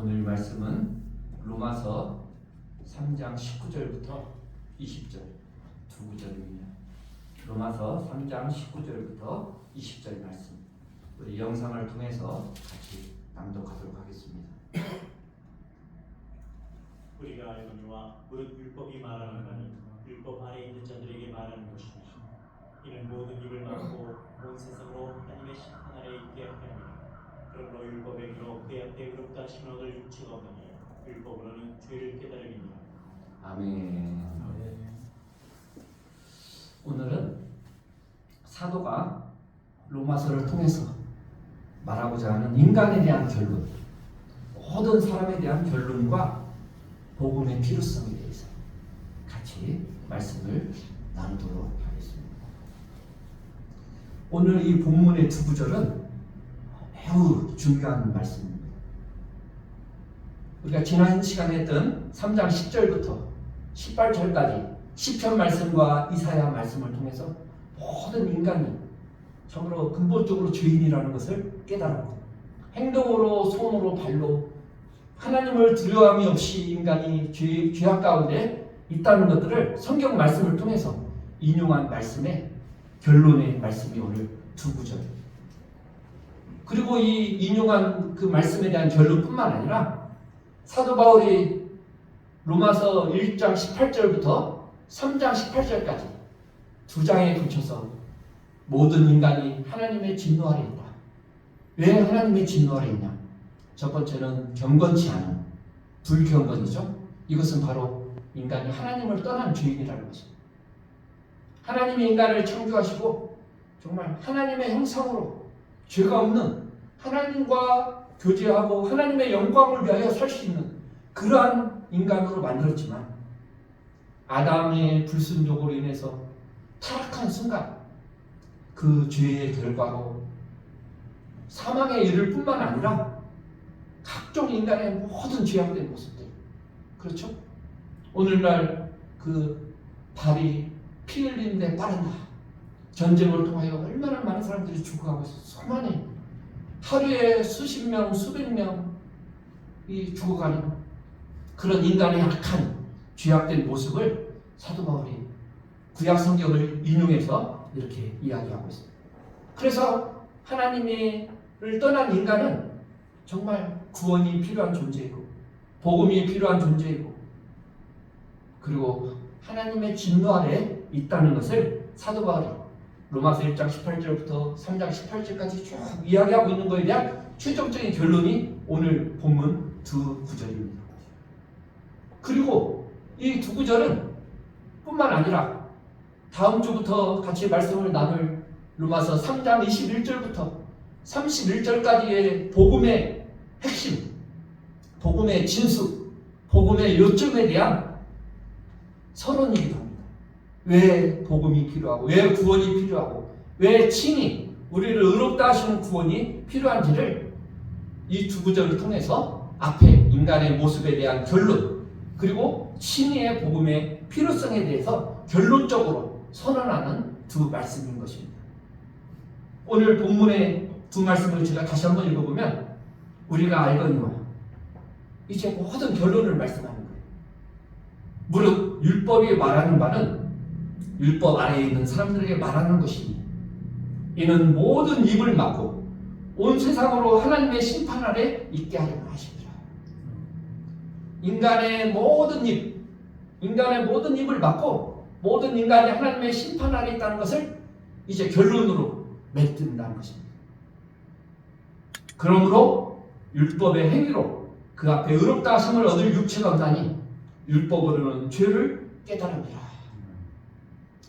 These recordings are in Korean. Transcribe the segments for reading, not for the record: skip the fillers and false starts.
오늘 말씀은 로마서 3장 19절부터 20절 두 구절입니다. 로마서 3장 19절부터 20절 말씀, 우리 영상을 통해서 같이 낭독하도록 하겠습니다. 우리가 알거니와 무릇 율법이 말하는 바는 율법 아래 있는 자들에게 말하는 것이니 이는 모든 입을 막고 온 세상으로 하나님의 심판 아래 있게 하느니라. 그러므로 율법의 기로 그의 앞에 의롭다 하심을 얻을 육체가 없느니 율법으로는 죄를 깨달음이니라. 아멘. 오늘은 사도가 로마서를 통해서 말하고자 하는 인간에 대한 결론, 모든 사람에 대한 결론과 복음의 필요성에 대해서 같이 말씀을 나누도록 하겠습니다. 오늘 이 본문의 두 구절은 매우 중요한 말씀입니다. 우리가 지난 시간에 했던 3장 10절부터 18절까지 시편 말씀과 이사야 말씀을 통해서 모든 인간이 참으로 근본적으로 죄인이라는 것을 깨달았고, 행동으로 손으로 발로 하나님을 두려움이 없이 인간이 죄악 가운데 있다는 것들을 성경 말씀을 통해서 인용한 말씀의 결론의 말씀이 오늘 두 구절. 그리고 이 인용한 그 말씀에 대한 결론뿐만 아니라 사도 바울이 로마서 1장 18절부터 3장 18절까지 두 장에 걸쳐서 모든 인간이 하나님의 진노 아래 있다. 왜 하나님의 진노 아래 있냐? 첫 번째는 경건치 않은 불경건이죠. 이것은 바로 인간이 하나님을 떠난 죄인이라는 것입니다. 하나님이 인간을 창조하시고 정말 하나님의 형상으로 죄가 없는 하나님과 교제하고 하나님의 영광을 위하여 살 수 있는 그러한 인간으로 만들었지만 아담의 불순종으로 인해서 타락한 순간 그 죄의 결과로 사망에 이를 뿐만 아니라 각종 인간의 모든 죄악된 모습들, 그렇죠? 오늘날 그 발이 피 흘리는데 빠른다. 전쟁을 통하여 얼마나 많은 사람들이 죽어가고 있어. 수많이 하루에 수십 명, 수백 명이 죽어가는 그런 인간의 약한 죄악된 모습을 사도 바울이 구약 성경을 인용해서 이렇게 이야기하고 있습니다. 그래서 하나님을 떠난 인간은 정말 구원이 필요한 존재이고 복음이 필요한 존재이고 그리고 하나님의 진노 아래 있다는 것을 사도 바울이 로마서 1장 18절부터 3장 18절까지 쭉 이야기하고 있는 것에 대한 최종적인 결론이 오늘 본문 두 구절입니다. 그리고 이 두 구절은 뿐만 아니라 다음 주부터 같이 말씀을 나눌 로마서 3장 21절부터 31절까지의 복음의 핵심, 복음의 진수, 복음의 요점에 대한 서론이기도 합니다. 왜 복음이 필요하고 왜 구원이 필요하고 왜 친히 우리를 의롭다 하시는 구원이 필요한지를 이 두 구절을 통해서 앞에 인간의 모습에 대한 결론 그리고 친히의 복음의 필요성에 대해서 결론적으로 선언하는 두 말씀인 것입니다. 오늘 본문의 두 말씀을 제가 다시 한번 읽어보면 우리가 알거니와 이제 모든 결론을 말씀하는 거예요. 무릇 율법이 말하는 바는 율법 아래에 있는 사람들에게 말하는 것이니 이는 모든 입을 막고 온 세상으로 하나님의 심판 아래 있게 하려고 하십니다. 인간의 모든 입을 막고 모든 인간이 하나님의 심판 아래 있다는 것을 이제 결론으로 맺는다는 것입니다. 그러므로 율법의 행위로 그 앞에 의롭다 하심을 얻을 육체가 없나니 율법으로는 죄를 깨달음이라.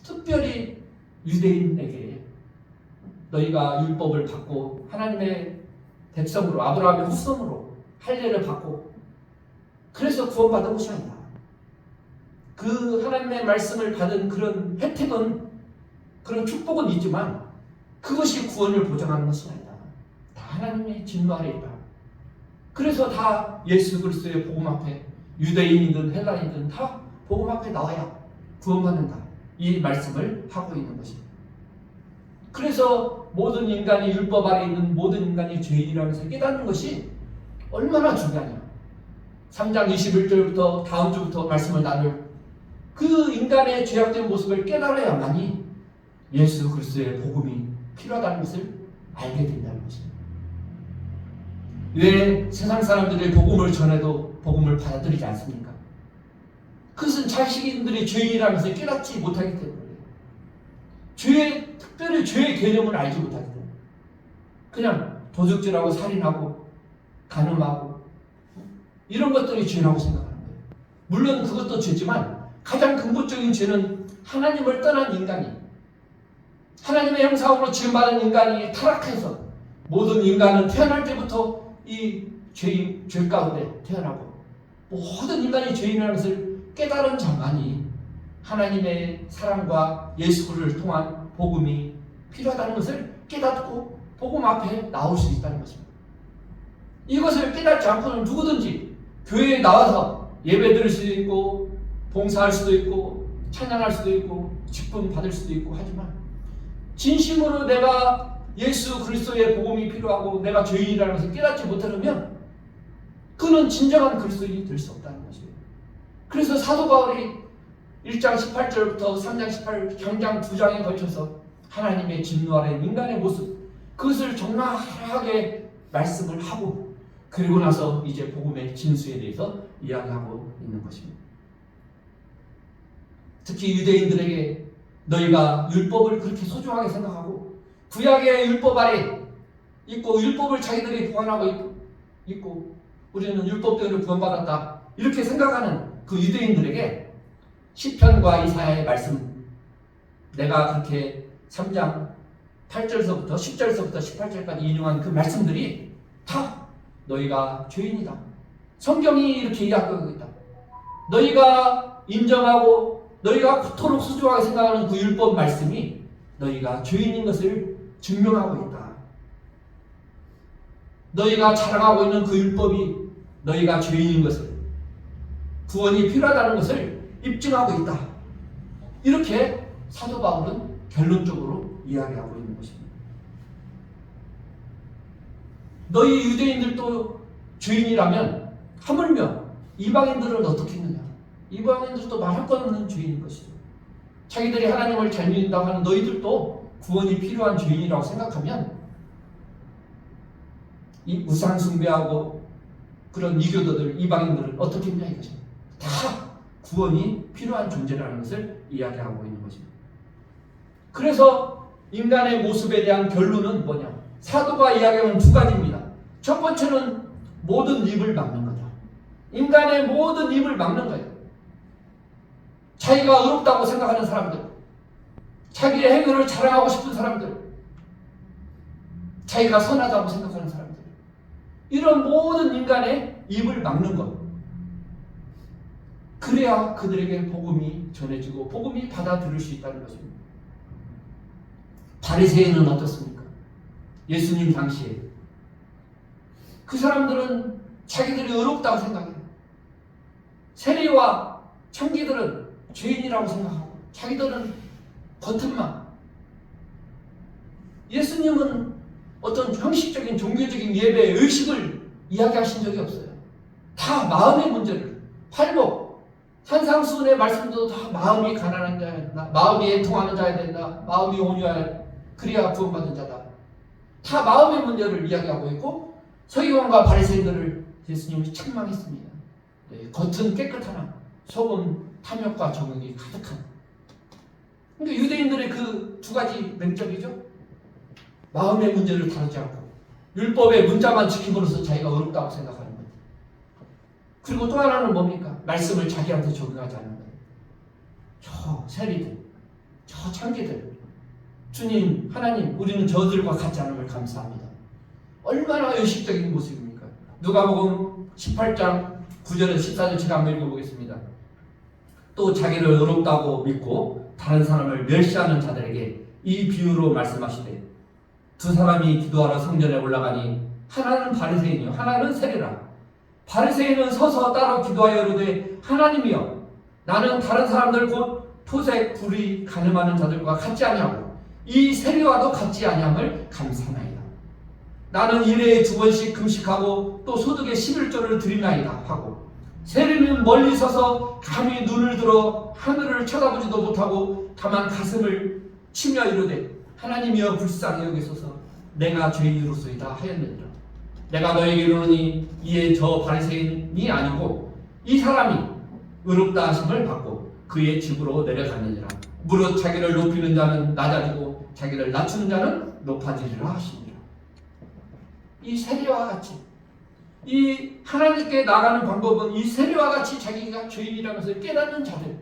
특별히 유대인에게 너희가 율법을 받고 하나님의 백성으로 아브라함의 후손으로 할례를 받고 그래서 구원받은 것이 아니다. 그 하나님의 말씀을 받은 그런 혜택은 그런 축복은 있지만 그것이 구원을 보장하는 것이 아니다. 다 하나님의 진노 아래 있다. 그래서 다 예수 그리스도의 복음 앞에 유대인이든 헬라인이든 다 복음 앞에 나와야 구원받는다. 이 말씀을 하고 있는 것입니다. 그래서 모든 인간이 율법 아래 있는 모든 인간이 죄인이라면서 깨닫는 것이 얼마나 중요하냐. 3장 21절부터 다음 주부터 말씀을 나눌 그 인간의 죄악된 모습을 깨달아야만이 예수 그리스도의 복음이 필요하다는 것을 알게 된다는 것입니다. 왜 세상 사람들이 복음을 전해도 복음을 받아들이지 않습니까? 그것은 자신들이 죄인이라는 것을 깨닫지 못하기 때문에 특별히 죄의 개념을 알지 못하기 때문에 그냥 도둑질하고 살인하고 간음하고 이런 것들이 죄라고 생각하는 거예요. 물론 그것도 죄지만 가장 근본적인 죄는 하나님을 떠난 인간이, 하나님의 형상으로 지음받은 인간이 타락해서 모든 인간은 태어날 때부터 이 죄 가운데 태어나고 모든 인간이 죄인이라는 것을 깨달은 자만이 하나님의 사랑과 예수를 통한 복음이 필요하다는 것을 깨닫고 복음 앞에 나올 수 있다는 것입니다. 이것을 깨닫지 않고는 누구든지 교회에 나와서 예배 드릴 수도 있고 봉사할 수도 있고 찬양할 수도 있고 직분 받을 수도 있고 하지만 진심으로 내가 예수 그리스도의 복음이 필요하고 내가 죄인이라는 것을 깨닫지 못하면 그는 진정한 그리스도인이 될 수 없다는 것이에요. 그래서 사도 바울이 1장 18절부터 3장 18, 경장 2장에 걸쳐서 하나님의 진노 아래 인간의 모습 그것을 적나라하게 말씀을 하고 그리고 나서 이제 복음의 진수에 대해서 이야기하고 있는 것입니다. 특히 유대인들에게 너희가 율법을 그렇게 소중하게 생각하고 구약의 율법 아래 있고 율법을 자기들이 보완하고 있고 우리는 율법 때문에 구원받았다 이렇게 생각하는 그 유대인들에게 시편과 이사야의 말씀 내가 그렇게 3장 8절서부터 10절서부터 18절까지 인용한 그 말씀들이 다 너희가 죄인이다. 성경이 이렇게 이야기하고 있다. 너희가 인정하고 너희가 그토록 소중하게 생각하는 그 율법 말씀이 너희가 죄인인 것을 증명하고 있다. 너희가 자랑하고 있는 그 율법이 너희가 죄인인 것을 구원이 필요하다는 것을 입증하고 있다. 이렇게 사도 바울은 결론적으로 이야기하고 있는 것입니다. 너희 유대인들도 죄인이라면 하물며 이방인들은 어떻게 했느냐? 이방인들도 말할 것 없는 죄인인 것이죠. 자기들이 하나님을 잘 믿는다고 하는 너희들도 구원이 필요한 죄인이라고 생각하면 이 우상 숭배하고 그런 이교도들, 이방인들은 어떻게 했냐 이것입니다. 다 구원이 필요한 존재라는 것을 이야기하고 있는 것입니다. 그래서 인간의 모습에 대한 결론은 뭐냐? 사도가 이야기하는 두 가지입니다. 첫 번째는 모든 입을 막는 거다. 인간의 모든 입을 막는 거예요. 자기가 의롭다고 생각하는 사람들, 자기의 행위를 자랑하고 싶은 사람들, 자기가 선하다고 생각하는 사람들, 이런 모든 인간의 입을 막는 것. 그래야 그들에게 복음이 전해지고 복음이 받아들일 수 있다는 것입니다. 바리새인은 어떻습니까? 예수님 당시에 그 사람들은 자기들이 의롭다고 생각해요. 세리와 청기들은 죄인이라고 생각하고 자기들은 겉은만. 예수님은 어떤 형식적인 종교적인 예배의 의식을 이야기하신 적이 없어요. 다 마음의 문제를 팔복, 산상수훈의 말씀도 다 마음이 가난한 자야 된다. 마음이 애통하는 자야 된다. 마음이 온유하여 그래야 구원받는 자다. 다 마음의 문제를 이야기하고 있고 서기관과 바리새인들을 예수님이 책망했습니다. 네, 겉은 깨끗하나 속은 탐욕과 정욕이 가득한. 그러니까 유대인들의 그 두 가지 맹점이죠. 마음의 문제를 다루지 않고 율법의 문자만 지킴으로써 자기가 어렵다고 생각하는 거예요. 그리고 또 하나는 뭡니까? 말씀을 자기한테 적용하지 않는 거예요. 저 세리들, 저 창기들, 주님, 하나님, 우리는 저들과 같지 않음을 감사합니다. 얼마나 의식적인 모습입니까? 누가복음 18장 9절에서 14절 제가 한번 읽어보겠습니다. 또 자기를 의롭다고 믿고 다른 사람을 멸시하는 자들에게 이 비유로 말씀하시되 두 사람이 기도하러 성전에 올라가니 하나는 바리새인이요 하나는 세리라. 바리새인은 서서 따로 기도하여 이르되 하나님이여 나는 다른 사람들 곧 토색, 불의, 간음하는 자들과 같지 아니하고 이 세리와도 같지 아니함을 감사나이다. 나는 일회에 2번씩 금식하고 또 소득의 11조를 드리나이다 하고 세리는 멀리 서서 감히 눈을 들어 하늘을 쳐다보지도 못하고 다만 가슴을 치며 이르되 하나님이여 불쌍히 여기소서 내가 죄인으로소이다 하였느니라. 내가 너에게 이르노니 이에 저 바리새인이 아니고 이 사람이 의롭다 하심을 받고 그의 집으로 내려갔느니라. 무릇 자기를 높이는 자는 낮아지고 자기를 낮추는 자는 높아지리라 하시니라. 이 세리와 같이 이 하나님께 나가는 방법은 이 세리와 같이 자기가 죄인이라는 것을 깨닫는 자들,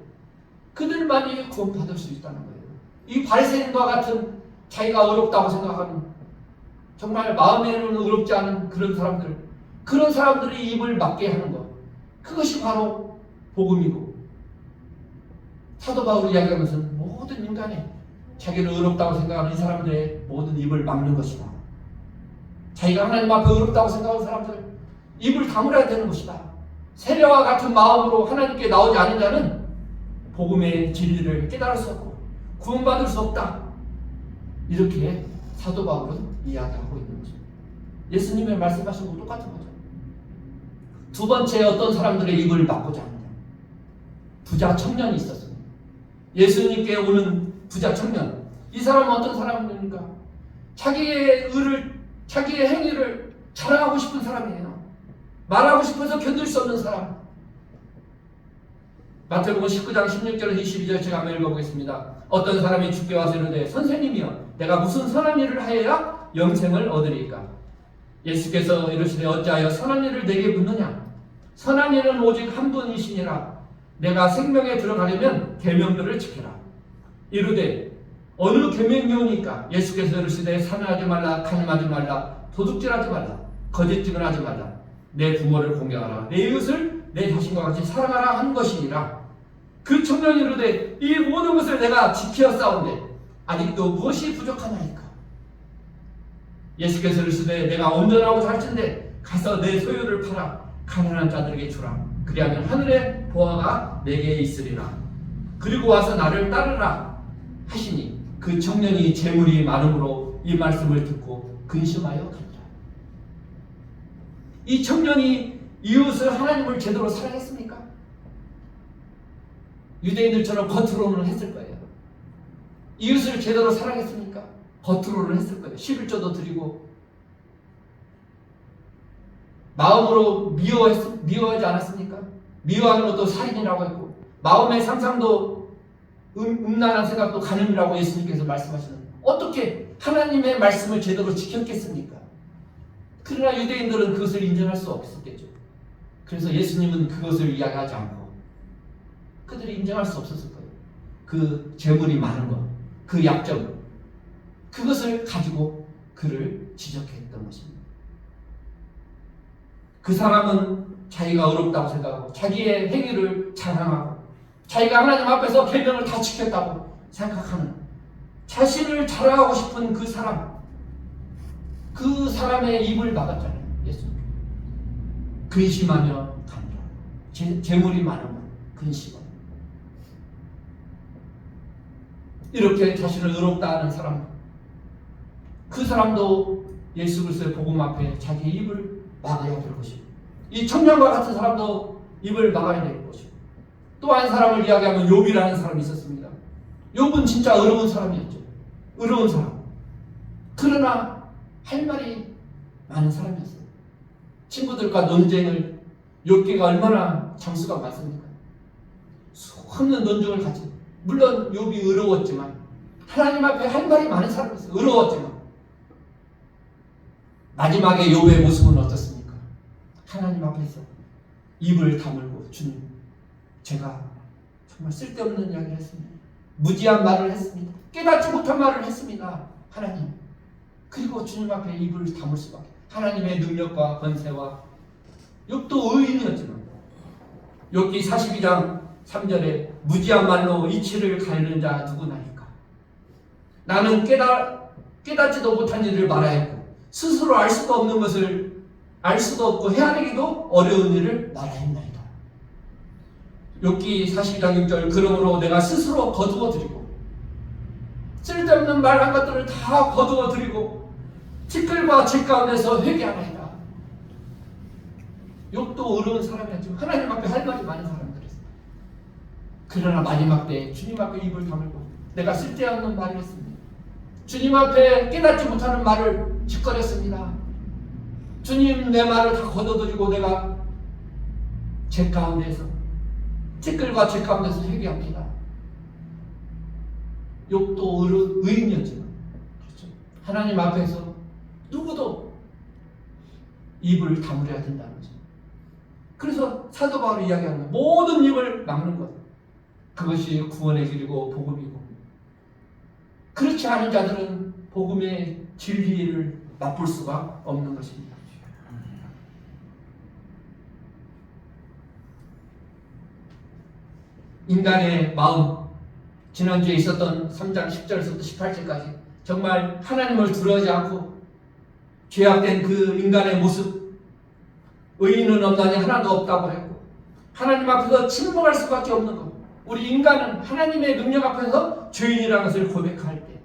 그들만이 구원받을 수 있다는 거예요. 이 바리새인과 같은 자기가 어렵다고 생각하는, 정말 마음에는 어렵지 않은 그런 사람들, 그런 사람들이 입을 막게 하는 것, 그것이 바로 복음이고, 사도 바울이 이야기하는 것은 모든 인간이 자기를 어렵다고 생각하는 이 사람들의 모든 입을 막는 것이다. 자기가 하나님 앞에 어렵다고 생각하는 사람들 입을 다물어야 되는 것이다. 세례와 같은 마음으로 하나님께 나오지 않은 자는 복음의 진리를 깨달을 수 없고 구원받을 수 없다. 이렇게 사도 바울은 이야기하고 있는 것입니다. 예수님의 말씀하신 거 똑같은 거죠. 두 번째, 어떤 사람들의 입을 막고자 합니다. 부자 청년이 있었습니다. 예수님께 오는 부자 청년. 이 사람은 어떤 사람입니까? 자기의 행위를 자랑하고 싶은 사람이에요. 말하고 싶어서 견딜 수 없는 사람. 마태복음 19장 16절에서 22절 제가 한번 읽어보겠습니다. 어떤 사람이 주께 와서 이르되 선생님이여 내가 무슨 선한 일을 하여야 영생을 얻으리까? 예수께서 이르시되 어찌하여 선한 일을 내게 묻느냐? 선한 일은 오직 한 분이시니라. 내가 생명에 들어가려면 계명들을 지키라. 이르되 어느 계명이오니까? 예수께서 이르시되 살인하지 말라, 간음하지 말라, 도둑질하지 말라, 거짓 증언하지 말라, 내 부모를 공경하라, 내 이웃을 내 자신과 같이 사랑하라 한 것이니라. 그 청년이 이르되 이 모든 것을 내가 지키었사온데 아직도 무엇이 부족하나이까? 예수께서 이르시되 내가 온전하고 살찐데 가서 내 소유를 팔아 가난한 자들에게 주라. 그리하면 하늘의 보화가 내게 있으리라. 그리고 와서 나를 따르라 하시니 그 청년이 재물이 많음으로 이 말씀을 듣고 근심하여 간다. 이 청년이 이웃을, 하나님을 제대로 사랑했습니까? 유대인들처럼 겉으로는 했을 거예요. 이웃을 제대로 사랑했습니까? 겉으로는 했을 거예요. 11조도 드리고 마음으로 미워하지 않았습니까? 미워하는 것도 살인이라고 했고 마음의 상상도 음란한 생각도 간음이라고 예수님께서 말씀하시는, 어떻게 하나님의 말씀을 제대로 지켰겠습니까? 그러나 유대인들은 그것을 인정할 수 없었겠죠. 그래서 예수님은 그것을 이야기하지 않고 그들이 인정할 수 없었을 거예요. 그 재물이 많은 것, 그 약점, 그것을 가지고 그를 지적했던 것입니다. 그 사람은 자기가 어렵다고 생각하고 자기의 행위를 자랑하고 자기가 하나님 앞에서 계명을 다 지켰다고 생각하는, 자신을 자랑하고 싶은 그 사람, 그 사람의 입을 막았잖아요. 예수님. 근심하며 간다. 재물이 많으면 근심하며. 이렇게 자신을 의롭다 하는 사람, 그 사람도 예수 그리스도의 복음 앞에 자기 입을 막아야 될 것이고, 이 청년과 같은 사람도 입을 막아야 될 것이고, 또 한 사람을 이야기하면 욥이라는 사람이 있었습니다. 욥은 진짜 어려운 사람이었죠. 어려운 사람. 그러나 할 말이 많은 사람이었어요. 친구들과 논쟁을, 욥기가 얼마나 장수가 많습니까? 수없는 논쟁을 가지고, 물론 욥이 어려웠지만 하나님 앞에 할 말이 많은 사람이었어요. 어려웠지만 마지막에 욥의 모습은 어떻습니까? 하나님 앞에서 입을 다물고, 주님, 제가 정말 쓸데없는 이야기를 했습니다. 무지한 말을 했습니다. 깨닫지 못한 말을 했습니다. 하나님. 그리고 주님 앞에 입을 다물 수밖에. 하나님의 능력과 권세와, 욥도 의인이었지만 욥기 42장 3절에 무지한 말로 이치를 가리는 자 누구나이까? 나는 깨닫지도 못한 일을 말하였고 스스로 알 수도 없는 것을 알 수도 없고 헤아리기도 어려운 일을 말하였나이다. 욥기 42장 6절 그러므로 내가 스스로 거두어드리고 쓸데없는 말한 것들을 다 거두어드리고 티끌과 질 가운데서 회개하나이다. 욥도 어려운 사람이었지만 하나님 앞에 할 말이 많은 사람들이었어요. 그러나 마지막 때 주님 앞에 입을 다물고 내가 쓸데없는 말을 했습니다. 주님 앞에 깨닫지 못하는 말을 짓거렸습니다. 주님 내 말을 다 걷어들이고 내가 제 가운데서 댓글과 제 가운데서 회개합니다. 욥도 의인이었지만 그렇죠? 하나님 앞에서 누구도 입을 다물어야 된다는 거죠. 그래서 사도 바울이 이야기하는 것, 모든 입을 막는 것, 그것이 구원의 길이고 복음이고, 그렇지 않은 자들은 복음의 진리를 맛볼 수가 없는 것입니다. 인간의 마음, 지난주에 있었던 3장 10절에서부터 18절까지 정말 하나님을 두려워하지 않고 죄악된 그 인간의 모습, 의인은 없나니 하나도 없다고 했고, 하나님 앞에서 침묵할 수밖에 없는 것. 우리 인간은 하나님의 능력 앞에서 죄인이라는 것을 고백할 때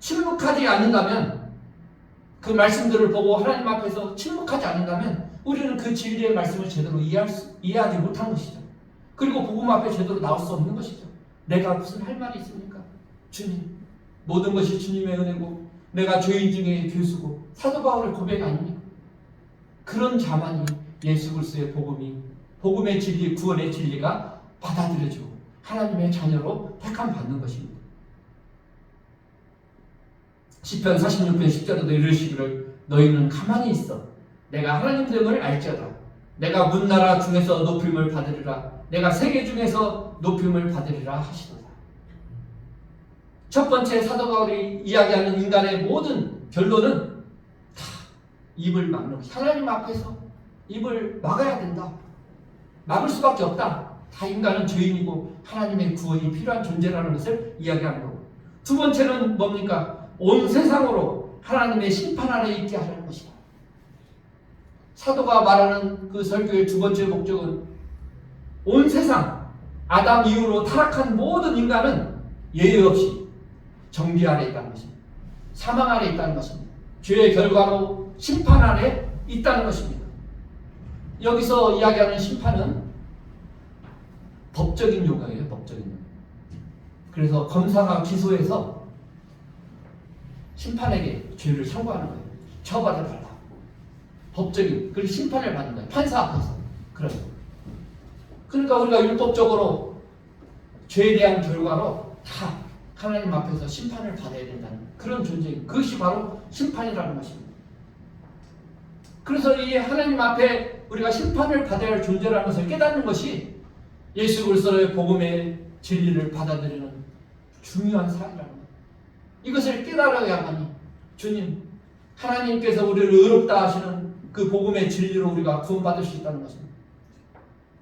침묵하지 않는다면, 그 말씀들을 보고 하나님 앞에서 침묵하지 않는다면 우리는 그 진리의 말씀을 제대로 이해하지 못한 것이죠. 그리고 복음 앞에 제대로 나올 수 없는 것이죠. 내가 무슨 할 말이 있습니까? 주님, 모든 것이 주님의 은혜고 내가 죄인 중에 괴수고, 사도 바울의 고백 아닙니까? 그런 자만이 예수 그리스도의 복음의 진리, 구원의 진리가 받아들여지고 하나님의 자녀로 택함 받는 것입니다. 시편 46편 10절에도 이르시기를 너희는 가만히 있어 내가 하나님 됨을 알지어다. 내가 문나라 중에서 높임을 받으리라. 내가 세계 중에서 높임을 받으리라 하시도다. 첫 번째 사도 바울이 이야기하는 인간의 모든 결론은 다 입을 막는 것. 하나님 앞에서 입을 막아야 된다. 막을 수밖에 없다. 다 인간은 죄인이고 하나님의 구원이 필요한 존재라는 것을 이야기하는 거고, 두 번째는 뭡니까? 온 세상으로 하나님의 심판 아래 있게 하라는 것이다. 사도가 말하는 그 설교의 두 번째 목적은 온 세상, 아담 이후로 타락한 모든 인간은 예외 없이 정죄 아래 있다는 것입니다. 사망 아래 있다는 것입니다. 죄의 결과로 심판 아래 있다는 것입니다. 여기서 이야기하는 심판은 법적인 요구예요. 법적인 요구. 그래서 검사가 기소해서 심판에게 죄를 청구하는 거예요. 처벌해 달라. 법적인, 그리고 심판을 받는 거예요. 판사 앞에서. 그러니까 우리가 율법적으로 죄에 대한 결과로 다 하나님 앞에서 심판을 받아야 된다는 그런 존재예요. 그것이 바로 심판이라는 것입니다. 그래서 이 하나님 앞에 우리가 심판을 받아야 할 존재라는 것을 깨닫는 것이 예수 그리스도의 복음의 진리를 받아들이는 중요한 사항이라는 거예요. 이것을 깨달아야만이 주님, 하나님께서 우리를 의롭다 하시는 그 복음의 진리로 우리가 구원받을 수 있다는 것입니다.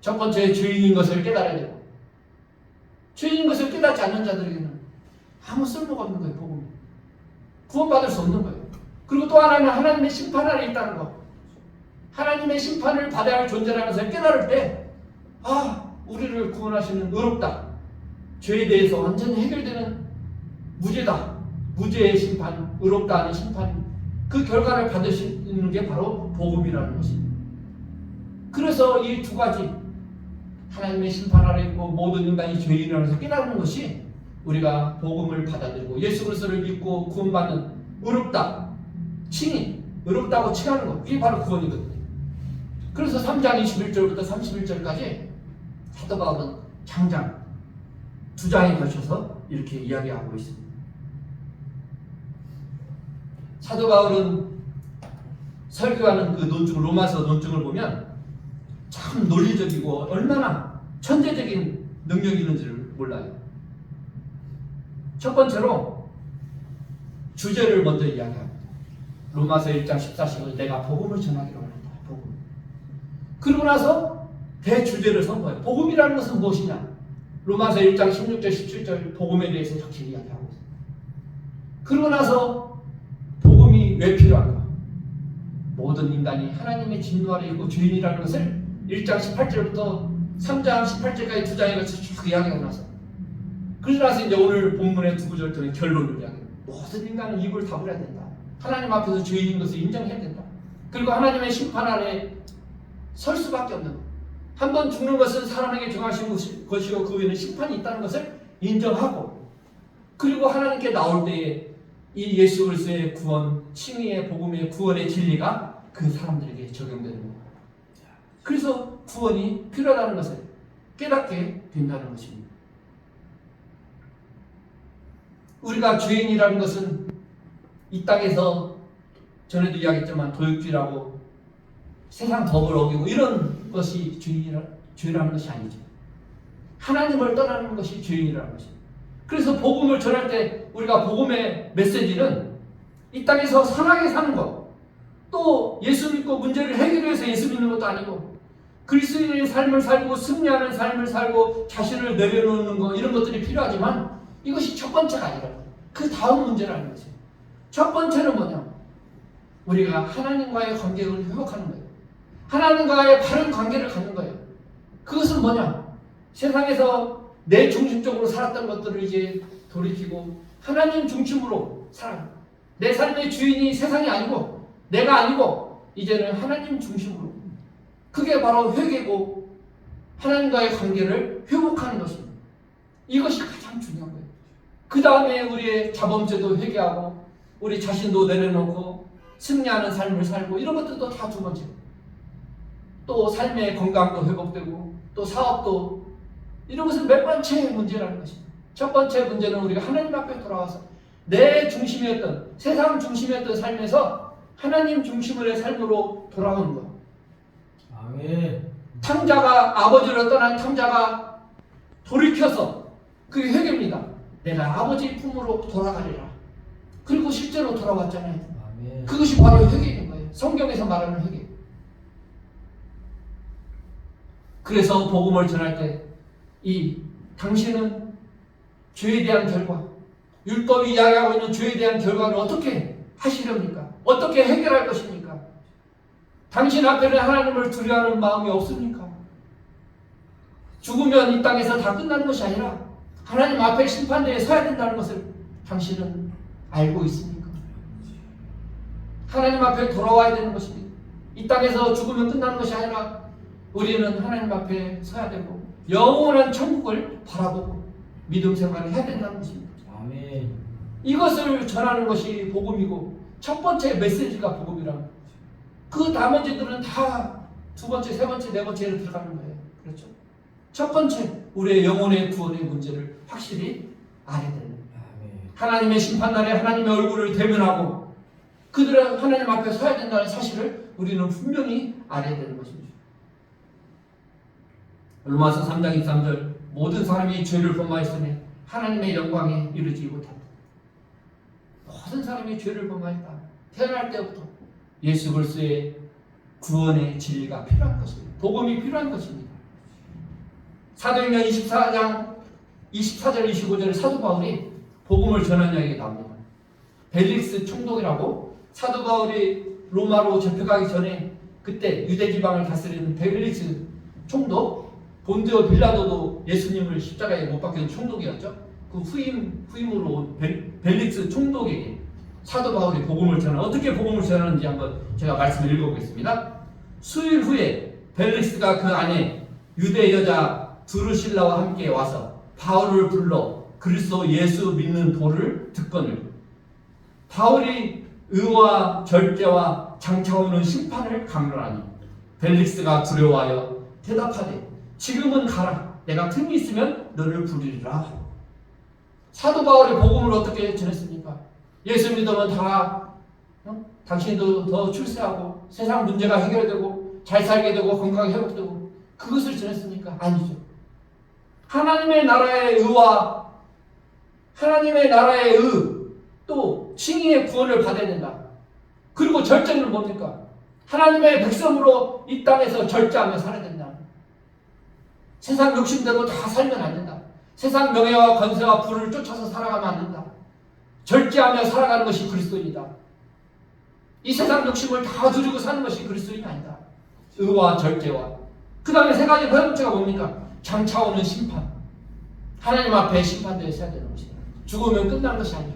첫 번째, 죄인인 것을 깨달아야 되고, 죄인인 것을 깨닫지 않는 자들에게는 아무 쓸모가 없는 거예요. 복음이 구원받을 수 없는 거예요. 그리고 또 하나는 하나님의 심판 아래 있다는 것, 하나님의 심판을 받아야 할 존재라는 것을 깨달을 때, 우리를 구원하시는 의롭다, 죄에 대해서 완전히 해결되는 무죄다, 무죄의 심판, 의롭다 하는 심판, 그 결과를 받으시는 게 바로 복음이라는 것입니다. 그래서 이 두 가지, 하나님의 심판 아래 있고 모든 인간이 죄인이라는 것을 깨닫는 것이 우리가 복음을 받아들이고 예수 그리스도를 믿고 구원받는 의롭다, 칭의, 의롭다고 칭하는 것, 이게 바로 구원이거든요. 그래서 3장 21절부터 31절까지 사도 바울은 장장 두 장에 걸쳐서 이렇게 이야기하고 있습니다. 사도 바울은 설교하는 그 논증을, 로마서 논증을 보면 참 논리적이고 얼마나 천재적인 능력이 있는지를 몰라요. 첫 번째로 주제를 먼저 이야기합니다. 로마서 1장 14절을 내가 복음을 전하기로 합니다. 복음. 그러고 나서 대주제를 선포해요. 복음이라는 것은 무엇이냐? 로마서 1장 16절 17절 복음에 대해서 적히 이야기하고 있습니다. 그러고 나서 복음이 왜 필요한가? 모든 인간이 하나님의 진노 아래 있고 죄인이라는 것을 1장 18절부터 3장 18절까지 두 장에 걸쳐 쭉 이야기하고 나서, 그러고 나서 이제 오늘 본문의 두 구절 통해 결론을 이야기합니다. 모든 인간은 입을 다물어야 된다. 하나님 앞에서 죄인인 것을 인정해야 된다. 그리고 하나님의 심판 아래 설 수밖에 없는 것. 한 번 죽는 것은 사람에게 정하신 것이고 그 후에는 심판이 있다는 것을 인정하고, 그리고 하나님께 나올 때에 이 예수 그리스도의 구원, 칭의의 복음의 구원의 진리가 그 사람들에게 적용되는 겁니다. 그래서 구원이 필요하다는 것을 깨닫게 된다는 것입니다. 우리가 죄인이라는 것은 이 땅에서 전에도 이야기했지만 도둑질하고 세상 법을 어기고 이런 것이 죄라는 것이 아니죠. 하나님을 떠나는 것이 죄인이라는 것입니다. 그래서 복음을 전할 때 우리가 복음의 메시지는 이 땅에서 선하게 사는 것, 또 예수 믿고 문제를 해결해서 예수 믿는 것도 아니고 그리스도인의 삶을 살고 승리하는 삶을 살고 자신을 내려놓는 것, 이런 것들이 필요하지만 이것이 첫 번째가 아니라 그 다음 문제라는 것이에요. 첫 번째는 뭐냐? 우리가 하나님과의 관계를 회복하는 거예요. 하나님과의 바른 관계를 갖는 거예요. 그것은 뭐냐? 세상에서 내 중심적으로 살았던 것들을 이제 돌이키고 하나님 중심으로 살아요. 내 삶의 주인이 세상이 아니고 내가 아니고 이제는 하나님 중심으로. 그게 바로 회개고 하나님과의 관계를 회복하는 것입니다. 이것이 가장 중요한 거예요. 그 다음에 우리의 자범죄도 회개하고 우리 자신도 내려놓고 승리하는 삶을 살고 이런 것들도 다 두 번째. 또 삶의 건강도 회복되고 또 사업도, 이런 것은 몇 번째 문제라는 것입니다. 첫 번째 문제는 우리가 하나님 앞에 돌아와서 내 중심이었던, 세상 중심이었던 삶에서 하나님 중심의 삶으로 돌아오는 것. 아멘. 탕자가, 아버지를 떠난 탕자가 돌이켜서, 그게 회개입니다. 내가 아버지 품으로 돌아가리라. 그리고 실제로 돌아왔잖아요. 아멘. 그것이 바로 회개인 거예요. 성경에서 말하는 회개. 그래서 복음을 전할 때 당신은 죄에 대한 결과, 율법이 이야기하고 있는 죄에 대한 결과를 어떻게 하시렵니까? 어떻게 해결할 것입니까? 당신 앞에는 하나님을 두려워하는 마음이 없습니까? 죽으면 이 땅에서 다 끝나는 것이 아니라 하나님 앞에 심판대에 서야 된다는 것을 당신은 알고 있습니까? 하나님 앞에 돌아와야 되는 것입니다. 이 땅에서 죽으면 끝나는 것이 아니라 우리는 하나님 앞에 서야 되고 영원한 천국을 바라보고 믿음 생활을 해야 된다는 것입니다. 아멘. 이것을 전하는 것이 복음이고 첫 번째 메시지가 복음이라. 그 나머지들은 다 두 번째, 세 번째, 네 번째로 들어가는 거예요. 그렇죠? 첫 번째, 우리의 영혼의 구원의 문제를 확실히 알아야 되는 거예요. 아멘. 하나님의 심판날에 하나님의 얼굴을 대면하고 그들은 하나님 앞에 서야 된다는 사실을 우리는 분명히 알아야 되는 것입니다. 로마서 3장 23절, 모든 사람이 죄를 범하였으니 하나님의 영광에 이르지 못한다. 모든 사람이 죄를 범하였다. 태어날 때부터 예수 그리스도의 구원의 진리가 필요한 것입니다. 복음이 필요한 것입니다. 사도행전 24장 24절 25절에 사도 바울이 복음을 전한 이야기가 나옵니다. 벨릭스 총독이라고, 사도 바울이 로마로 잡혀가기 전에 그때 유대 지방을 다스리는 벨릭스 총독, 본디오 빌라도도 예수님을 십자가에 못 박힌 총독이었죠. 그 후임으로 온 벨릭스 총독에게 사도 바울이 복음을 전하는, 어떻게 복음을 전하는지 한번 제가 말씀을 읽어보겠습니다. 수일 후에 벨릭스가 그 안에 유대 여자 두루실라와 함께 와서 바울을 불러 그리스도 예수 믿는 도를 듣거늘 바울이 의와 절제와 장차오는 심판을 강론하니 벨릭스가 두려워하여 대답하되 지금은 가라. 내가 틈이 있으면 너를 부르리라. 사도 바울이 복음을 어떻게 전했습니까? 예수 믿으면 당신도 더 출세하고 세상 문제가 해결되고 잘 살게 되고 건강이 회복되고, 그것을 전했습니까? 아니죠. 하나님의 나라의 의와 하나님의 나라의 또 칭의의 구원을 받아야 된다. 그리고 절제는 뭡니까? 하나님의 백성으로 이 땅에서 절제하며 살아야 된다. 세상 욕심대로 다 살면 안 된다. 세상 명예와 권세와 부를 쫓아서 살아가면 안 된다. 절제하며 살아가는 것이 그리스도인이다. 이 세상 욕심을 다 누리고 사는 것이 그리스도인이 아니다. 의와 절제와, 그 다음에 세 가지 번째가 뭡니까? 장차오는 심판. 하나님 앞에 심판대에 서야 되는 것이다. 죽으면 끝난 것이 아니라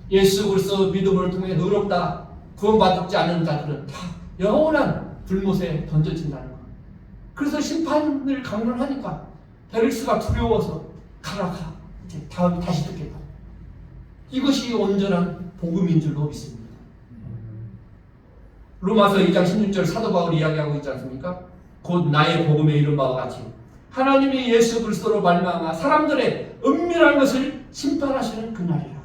예수 그리스도 믿음을 통해 의롭다 구원받지 않는 자들은 다 영원한 불못에 던져진다는 거. 그래서 심판을 강론하니까 헬릭스가 두려워서 가라. 이제 다음에 다시 듣겠다. 이것이 온전한 복음인 줄로 믿습니다. 로마서 2장 16절 사도 바울이 이야기하고 있지 않습니까? 곧 나의 복음에 이른 바와 같이 하나님이 예수 그리스도로 말미암아 사람들의 은밀한 것을 심판하시는 그날이라.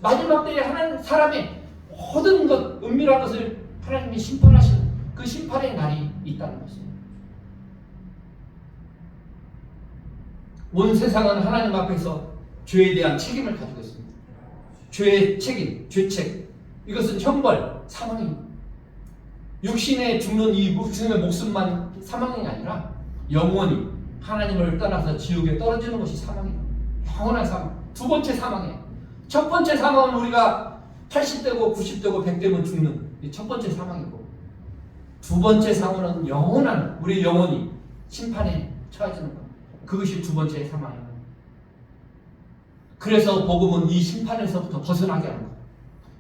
마지막 때에 하나님 사람의 모든 것 은밀한 것을 하나님이 심판하시는 그 심판의 날이 있다는 것입니다. 온 세상은 하나님 앞에서 죄에 대한 책임을 가지고 있습니다. 죄의 책임, 죄책. 이것은 형벌, 사망입니다. 육신에 죽는 이 죽음의 목숨만 사망이 아니라 영원히 하나님을 떠나서 지옥에 떨어지는 것이 사망입니다. 영원한 사망. 두 번째 사망이에요. 첫 번째 사망은 우리가 80대고 90대고 100대면 죽는 첫 번째 사망이고, 두 번째 사망은 영원한 우리 영혼이 심판에 처해지는 것. 그것이 두 번째 사망입니다. 그래서 복음은 이 심판에서부터 벗어나게 하는 것.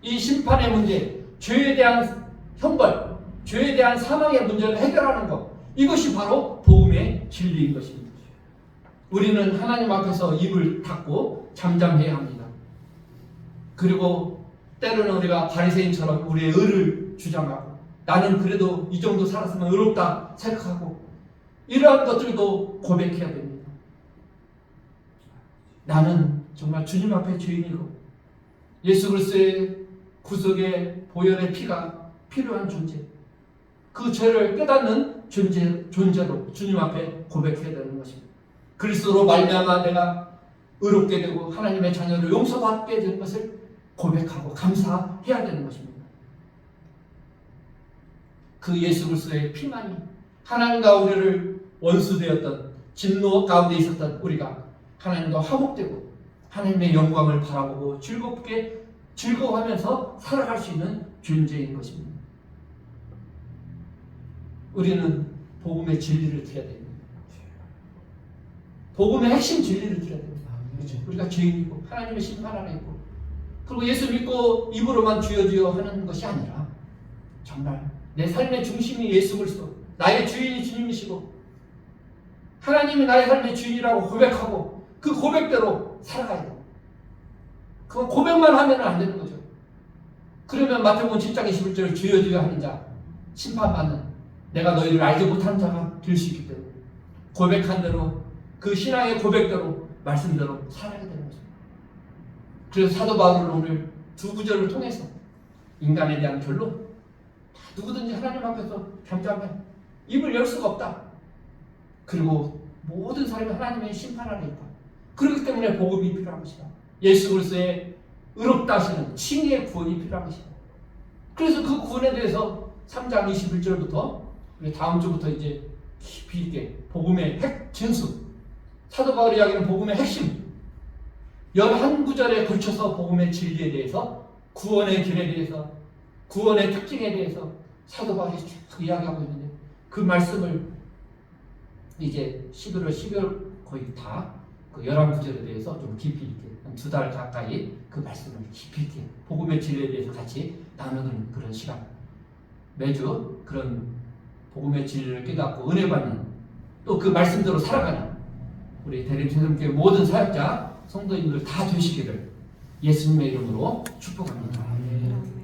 이 심판의 문제, 죄에 대한 형벌, 죄에 대한 사망의 문제를 해결하는 것. 이것이 바로 복음의 진리인 것입니다. 우리는 하나님 앞에서 입을 닫고 잠잠해야 합니다. 그리고 때로는 우리가 바리새인처럼 우리의 의를 주장하고 나는 그래도 이 정도 살았으면 의롭다 생각하고 이러한 것들도 고백해야 됩니다. 나는 정말 주님 앞에 죄인이고 예수 그리스도의 구속의 보혈의 피가 필요한 존재, 그 죄를 깨닫는 존재로 주님 앞에 고백해야 되는 것입니다. 그리스도로 말미암아 내가 의롭게 되고 하나님의 자녀로 용서받게 되는 것을 고백하고 감사해야 되는 것입니다. 그 예수 그리스도의 피만이 하나님과 우리를 원수되었던 진노 가운데 있었던 우리가 하나님과 화목되고 하나님의 영광을 바라보고 즐거워하면서 살아갈 수 있는 존재인 것입니다. 우리는 복음의 진리를 들어야 됩니다. 복음의 핵심 진리를 들어야 됩니다. 그렇죠? 우리가 죄인이고 하나님의 심판 안에 있고, 그리고 예수 믿고 입으로만 주여 주여 하는 것이 아니라 정말 내 삶의 중심이 예수 그리스도, 나의 주인이 주님이시고 하나님이 나의 삶의 주인이라고 고백하고 그 고백대로 살아가야 돼요. 그건 고백만 하면 안 되는 거죠. 그러면 마태복음 7장 21절 주여 주여 하는 자 심판받는, 내가 너희를 알지 못한 자가 될 수 있기 때문에 고백한 대로 그 신앙의 고백대로 말씀대로 살아야 되는 것입니다. 그래서 사도 바울은 오늘 두 구절을 통해서 인간에 대한 결론, 누구든지 하나님 앞에서 잠잠해 입을 열 수가 없다. 그리고 모든 사람이 하나님의 심판 아래 있다. 그렇기 때문에 복음이 필요한 것이다. 예수 그리스도의 의롭다 하시는 칭의의 구원이 필요한 것이다. 그래서 그 구원에 대해서 3장 21절부터 다음 주부터 이제 깊이 있게 복음의 진수, 사도 바울이 이야기하는 복음의 핵심 11구절에 걸쳐서 복음의 진리에 대해서, 구원의 길에 대해서, 구원의 특징에 대해서 사도 바울이 쭉 이야기하고 있는데, 그 말씀을 이제 11월, 12월 거의 다 그 11구절에 대해서 좀 깊이 있게 한 2달 가까이 그 말씀을 깊이 있게 복음의 진리에 대해서 같이 나누는 그런 시간, 매주 그런 복음의 진리를 깨닫고 은혜 받는, 또 그 말씀대로 살아가는 우리 대림세상교회 모든 사역자 성도님들 다 되시기를 예수님의 이름으로 축복합니다. 아멘.